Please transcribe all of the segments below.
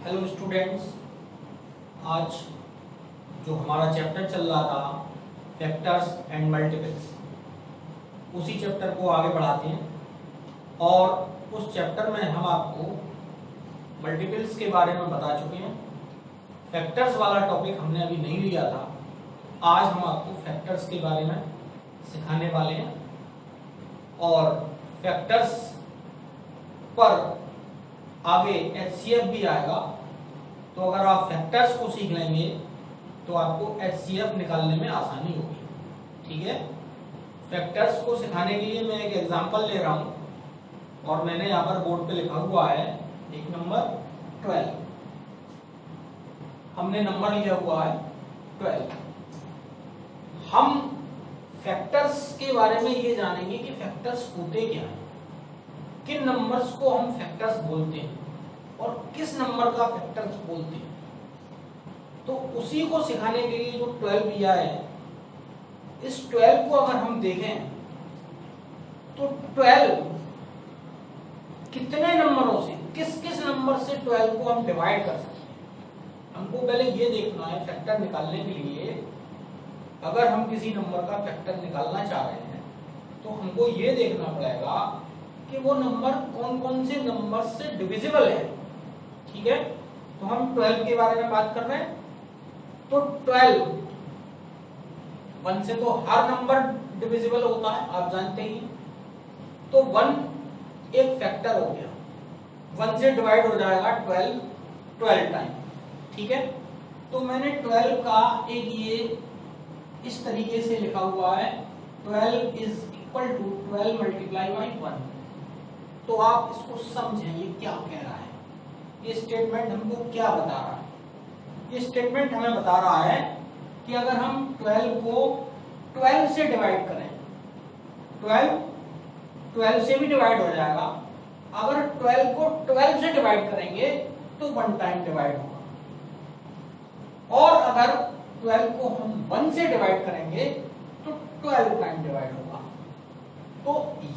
Hello students, आज जो हमारा चैप्टर चल रहा था फैक्टर्स एंड मल्टीपल्स, उसी चैप्टर को आगे बढ़ाते हैं। और उस चैप्टर में हम आपको मल्टीपल्स के बारे में बता चुके हैं। फैक्टर्स वाला टॉपिक हमने अभी नहीं लिया था। आज हम आपको फैक्टर्स के बारे में सिखाने वाले हैं और फैक्टर्स पर आगे HCF भी आएगा। तो अगर आप फैक्टर्स को सीख लेंगे तो आपको HCF निकालने में आसानी होगी। ठीक है, फैक्टर्स को सिखाने के लिए मैं एक एग्जांपल ले रहा हूं और मैंने यहाँ पर बोर्ड पे लिखा हुआ है एक नंबर 12। हमने नंबर लिया हुआ है 12। हम फैक्टर्स के बारे में ये जानेंगे कि फैक्टर्स होते क्या हैं, किन नंबर्स को हम फैक्टर्स बोलते हैं और किस नंबर का फैक्टर्स बोलते हैं। तो उसी को सिखाने के लिए जो 12 दिया है, इस 12 को अगर हम देखें तो 12 कितने नंबरों से, किस किस नंबर से 12 को हम डिवाइड कर सकते हैं। हमको पहले ये देखना है फैक्टर निकालने के लिए। अगर हम किसी नंबर का फैक्टर निकालना चाह रहे हैं तो हमको ये देखना पड़ेगा कि वो नंबर कौन कौन से नंबर से डिविजिबल है। ठीक है, तो हम 12 के बारे में बात कर रहे हैं। तो 12 1 से तो हर नंबर डिविजिबल होता है, आप जानते ही। तो 1 एक फैक्टर हो गया, 1 से डिवाइड हो जाएगा 12 टाइम। ठीक है, तो मैंने 12 का एक ये इस तरीके से लिखा हुआ है, 12 is equal to 12 multiply by 1। तो आप इसको समझें ये क्या कह रहा है, ये स्टेटमेंट हमको क्या बता रहा है। ये स्टेटमेंट हमें बता रहा है कि अगर हम 12 को 12 से डिवाइड करें, 12 से भी डिवाइड हो जाएगा। अगर 12 को 12 से डिवाइड करेंगे तो 1 टाइम डिवाइड होगा, और अगर 12 को हम 1 से डिवाइड करेंगे तो 12 टाइम डिवाइड होगा। तो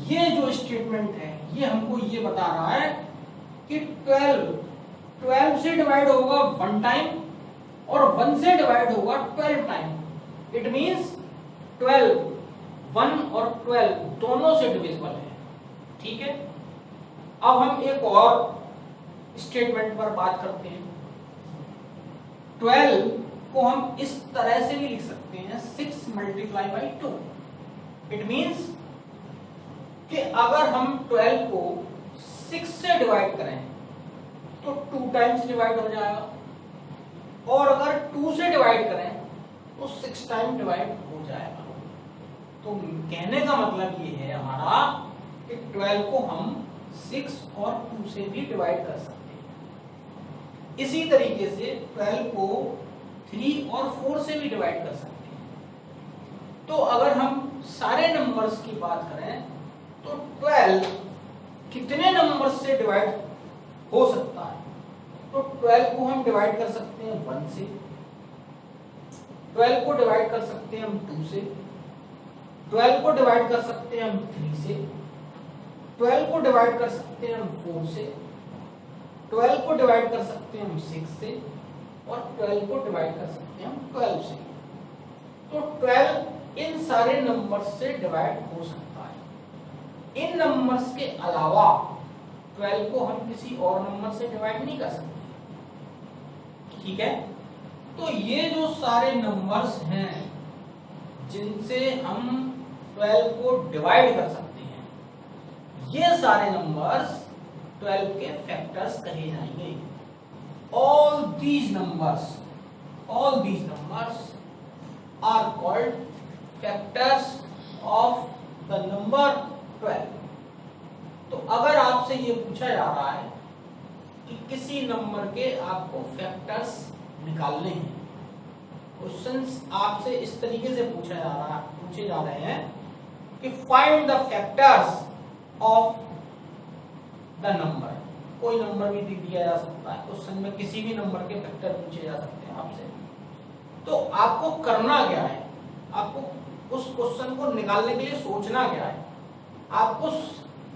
ये जो स्टेटमेंट है ये हमको ये बता रहा है कि 12 से डिवाइड होगा 1 टाइम और 1 से डिवाइड होगा 12 टाइम। इट मींस 12 1 और 12 दोनों से डिविजिबल है। ठीक है, अब हम एक और स्टेटमेंट पर बात करते हैं। 12 को हम इस तरह से भी लिख सकते हैं 6 मल्टीप्लाई बाई 2। इट मींस कि अगर हम 12 को 6 से डिवाइड करें तो 2 टाइम्स डिवाइड हो जाएगा, और अगर 2 से डिवाइड करें तो 6 टाइम डिवाइड हो जाएगा। तो कहने का मतलब ये है हमारा कि 12 को हम 6 और 2 से भी डिवाइड कर सकते हैं। इसी तरीके से 12 को 3 और 4 से भी डिवाइड कर सकते हैं। तो अगर हम सारे नंबर्स की बात करें तो 12 कितने नंबर से डिवाइड हो सकता है। तो 12 को हम डिवाइड कर सकते हैं 1 से, 12 को डिवाइड कर सकते हैं हम 2 से, 12 को डिवाइड कर सकते हैं हम 3 से, 12 को डिवाइड कर सकते हैं हम 4 से, 12 को डिवाइड कर सकते हैं हम 6 से, और 12 को डिवाइड कर सकते हैं हम 12 से। तो 12 इन सारे नंबर्स से डिवाइड हो सकता है। इन नंबर्स के अलावा 12 को हम किसी और नंबर से डिवाइड नहीं कर सकते। ठीक है, तो ये जो सारे नंबर्स हैं जिनसे हम 12 को डिवाइड कर सकते हैं, ये सारे नंबर्स 12 के फैक्टर्स कहे जाएंगे। all these numbers are called factors of the number 12। तो अगर आपसे ये पूछा जा रहा है कि किसी नंबर के आपको फैक्टर्स निकालने हैं, क्वेश्चंस आपसे इस तरीके से पूछे जा रहे हैं कि find the factors of the number. कोई नंबर भी दिया जा सकता है क्वेश्चन में, किसी भी नंबर के फैक्टर पूछे जा सकते हैं आपसे। तो आपको करना क्या है, आपको उस क्वेश्चन को निकालने के लिए सोचना क्या है। आपको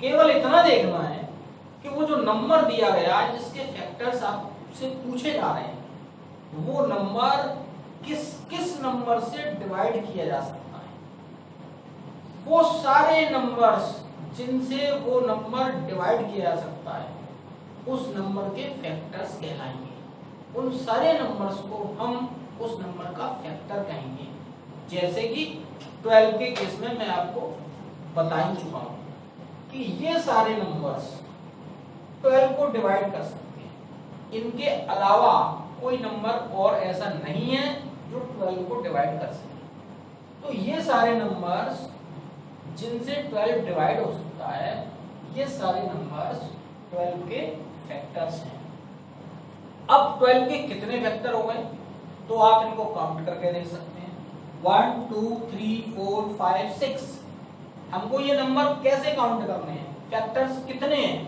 केवल इतना देखना है कि वो जो नंबर दिया गया है जिसके फैक्टर्स आप से पूछे जा रहे हैं वो नंबर किस किस नंबर से डिवाइड किया जा सकता है, वो सारे नंबर्स जिनसे वो नंबर डिवाइड किया जा सकता है उस नंबर के फैक्टर्स कहलाएंगे। उन सारे नंबर्स को हम उस नंबर का फैक्टर कहेंगे। जैसे कि 12 के केस में मैं आपको बता ही चुका हूं कि ये सारे नंबर्स 12 को डिवाइड कर सकते हैं। इनके अलावा कोई नंबर और ऐसा नहीं है जो 12 को डिवाइड कर सके। तो ये सारे नंबर्स जिनसे 12 डिवाइड हो सकता है, ये सारे नंबर्स 12 के फैक्टर्स हैं। अब 12 के कितने फैक्टर हो गए तो आप इनको काउंट करके देख सकते हैं। 1 2 3 4 5 6। हमको ये नंबर कैसे काउंट करने हैं, फैक्टर्स कितने हैं?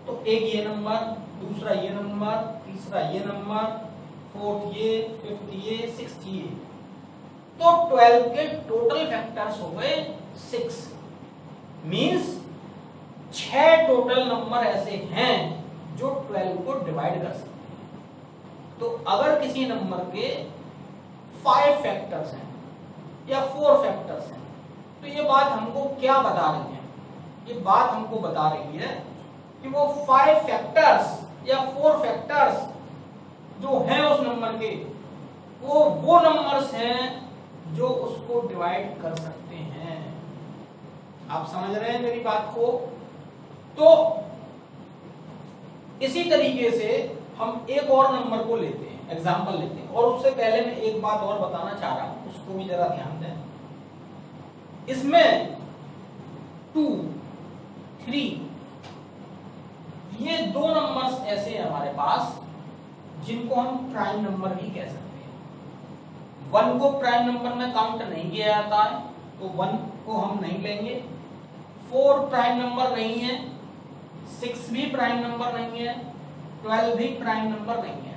तो एक ये नंबर, दूसरा ये नंबर, तीसरा ये नंबर, फोर्थ ये, फिफ्थ ये, सिक्स्थ ये। तो 12 के टोटल फैक्टर्स हो गए 6। मींस 6 टोटल नंबर ऐसे हैं जो 12 को डिवाइड कर सकते हैं। तो अगर किसी नंबर के 5 फैक्टर्स हैं या 4 फैक्टर्स हैं तो ये बात हमको क्या बता रही है? ये बात हमको बता रही है कि वो 5 फैक्टर्स या 4 फैक्टर्स जो हैं उस नंबर के, वो नंबर्स हैं जो उसको डिवाइड कर सकते हैं। आप समझ रहे हैं मेरी बात को? तो इसी तरीके से हम एक और नंबर को लेते हैं, एग्जाम्पल लेते हैं। और उससे पहले मैं एक बात और बताना चाह रहा हूं, उसको भी जरा ध्यान दें। इसमें 2 3 ये 2 नंबर्स ऐसे हैं हमारे पास जिनको हम प्राइम नंबर ही कह सकते हैं। 1 को प्राइम नंबर में काउंट नहीं किया जाता है तो 1 को हम नहीं लेंगे। 4 प्राइम नंबर नहीं है, 6 भी प्राइम नंबर नहीं है, 12 भी प्राइम नंबर नहीं है।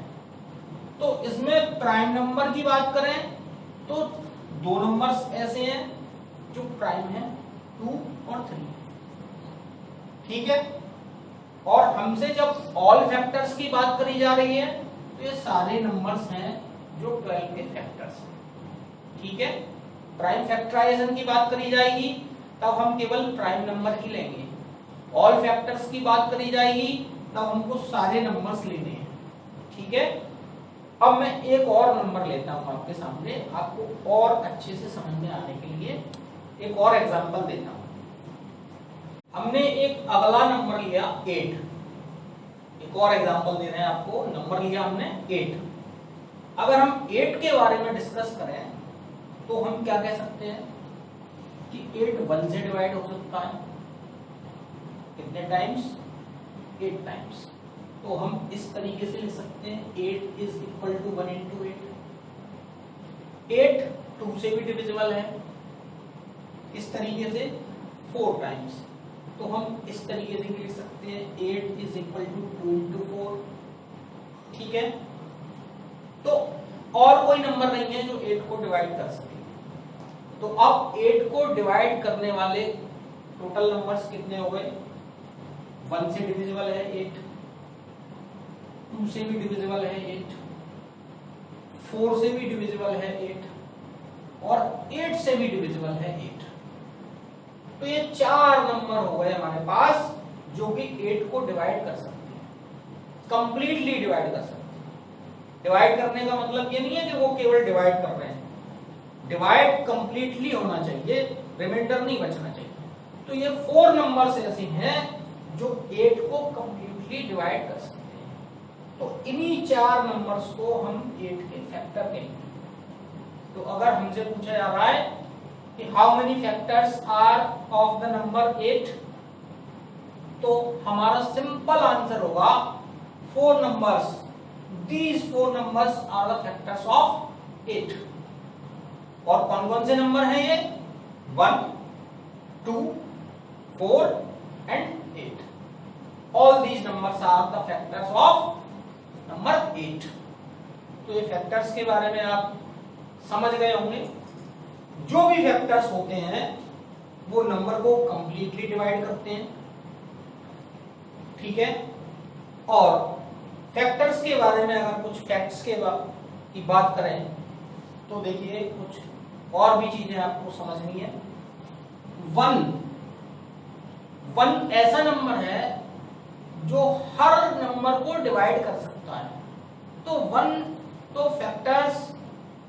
तो इसमें प्राइम नंबर की बात करें तो 2 नंबर्स ऐसे हैं जो प्राइम है, 2 और 3। ठीक है? और हमसे जब ऑल फैक्टर्स की बात करी जा रही है तो ये सारे नंबर्स हैं जो 12 के फैक्टर्स हैं। ठीक है? प्राइम फैक्टराइजेशन की बात करी जाएगी तब हम केवल प्राइम नंबर ही लेंगे। ऑल फैक्टर्स की बात करी जाएगी तब हमको सारे नंबर्स लेने हैं। ठीक है? अब मैं एक और नंबर लेता हूं आपके सामने, आपको और अच्छे से समझ में आने के लिए एक और एग्जांपल देता हूं। हमने एक अगला नंबर लिया 8। एक और एग्जांपल दे रहे हैं आपको। नंबर लिया हमने 8। अगर हम 8 के बारे में डिस्कस करें तो हम क्या कह सकते हैं कि 8 1 से डिवाइड हो सकता है। कितने टाइम्स? 8 टाइम्स। तो हम इस तरीके से लिख सकते हैं 8 इज इक्वल टू 1 इंटू 8। 8 2 से भी डिविजिबल है। इस तरीके से 4 टाइम्स। तो हम इस तरीके से लिख सकते हैं 8 इज इक्वल टू 2 इंटू 4। ठीक है? तो और कोई नंबर नहीं है जो 8 को डिवाइड कर सके। तो अब 8 को डिवाइड करने वाले टोटल नंबर्स कितने हो गए? 1 से डिविजिबल है 8, 2 से भी डिविजिबल है 8, 4 से भी डिविजिबल है 8 और 8 से भी डिविजिबल है 8। तो ये 4 नंबर हो गए हमारे पास जो कि 8 को डिवाइड कर सकते हैं, कंप्लीटली डिवाइड कर सकते हैं। डिवाइड करने का मतलब ये नहीं है कि वो केवल डिवाइड कर रहे हैं, डिवाइड कंप्लीटली होना चाहिए, रिमाइंडर नहीं बचना चाहिए। तो ये 4 नंबर्स ऐसे हैं जो 8 को कंप्लीटली डिवाइड कर सकते हैं। तो इन्हीं 4 नंबर्स को हम 8 के फैक्टर कहेंगे। तो अगर हमसे पूछा जा रहा है कि how many factors are of the number 8, तो हमारा सिंपल आंसर होगा 4 numbers. These 4 numbers are the factors of 8। और कौन कौन से नंबर हैं ये? 1 2 4 and 8। All these numbers are the factors of number 8। तो ये फैक्टर्स के बारे में आप समझ गए होंगे। जो भी फैक्टर्स होते हैं वो नंबर को कंप्लीटली डिवाइड करते हैं। ठीक है? और फैक्टर्स के बारे में अगर कुछ फैक्ट्स की बात करें तो देखिए कुछ और भी चीजें आपको समझनी है। वन ऐसा नंबर है जो हर नंबर को डिवाइड कर सकता है। तो फैक्टर्स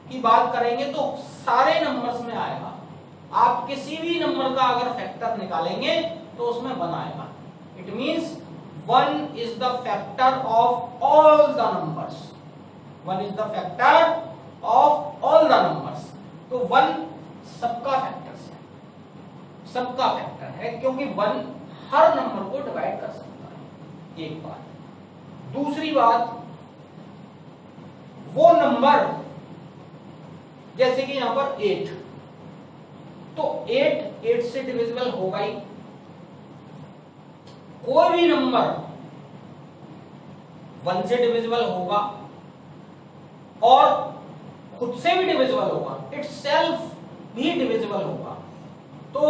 की बात करेंगे तो सारे नंबर्स में आएगा। आप किसी भी नंबर का अगर फैक्टर निकालेंगे तो उसमें 1 आएगा। It means 1 is the factor of all the numbers. 1 is the factor of all the numbers. तो 1 सबका फैक्टर है क्योंकि 1 हर नंबर को डिवाइड कर सकता है। एक बात। दूसरी बात, वो नंबर जैसे कि यहां पर 8, तो 8 से डिविजिबल होगा ही। कोई भी नंबर 1 से डिविजिबल होगा और खुद से भी डिविजिबल होगा, इट सेल्फ भी डिविजिबल होगा। तो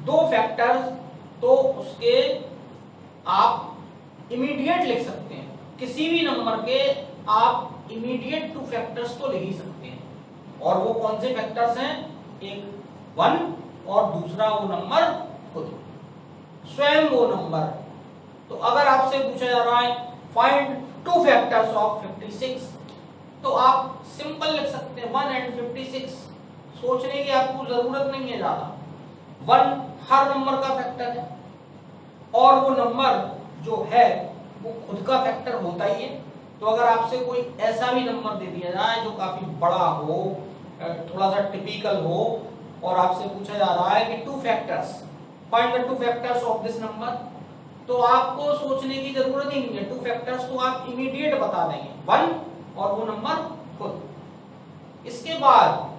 दो फैक्टर्स तो उसके आप इमीडिएट लिख सकते हैं। किसी भी नंबर के आप इमीडिएट 2 फैक्टर्स तो लिख ही सकते हैं। और वो कौन से फैक्टर्स हैं? एक 1 और दूसरा वो नंबर खुद, स्वयं वो नंबर। तो अगर आपसे पूछा जा रहा है फाइंड 2 फैक्टर्स ऑफ 56, तो आप सिंपल लिख सकते हैं 1 and 56। सोचने की आपको जरूरत नहीं है ज्यादा। 1 हर नंबर का फैक्टर है और वो नंबर जो है वो खुद का फैक्टर होता ही है। तो अगर आपसे कोई ऐसा भी नंबर दे दिया जाए जो काफी बड़ा हो, थोड़ा सा टिपिकल हो, और आपसे पूछा जा रहा है कि 2 factors, find the 2 factors of this number, तो आपको सोचने की जरूरत ही नहीं है। 2 फैक्टर्स तो आप इमीडिएट बता देंगे, 1 और वो नंबर खुद। इसके बाद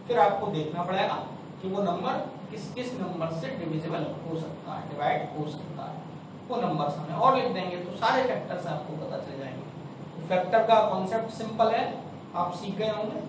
फिर आपको देखना पड़ेगा कि वो नंबर किस किस नंबर से डिविजिबल हो सकता है, डिवाइड हो सकता है। वो नंबर हमें और लिख देंगे तो सारे फैक्टर्स आपको पता चल जाएंगे। तो फैक्टर का कॉन्सेप्ट सिंपल है, आप सीख गए होंगे।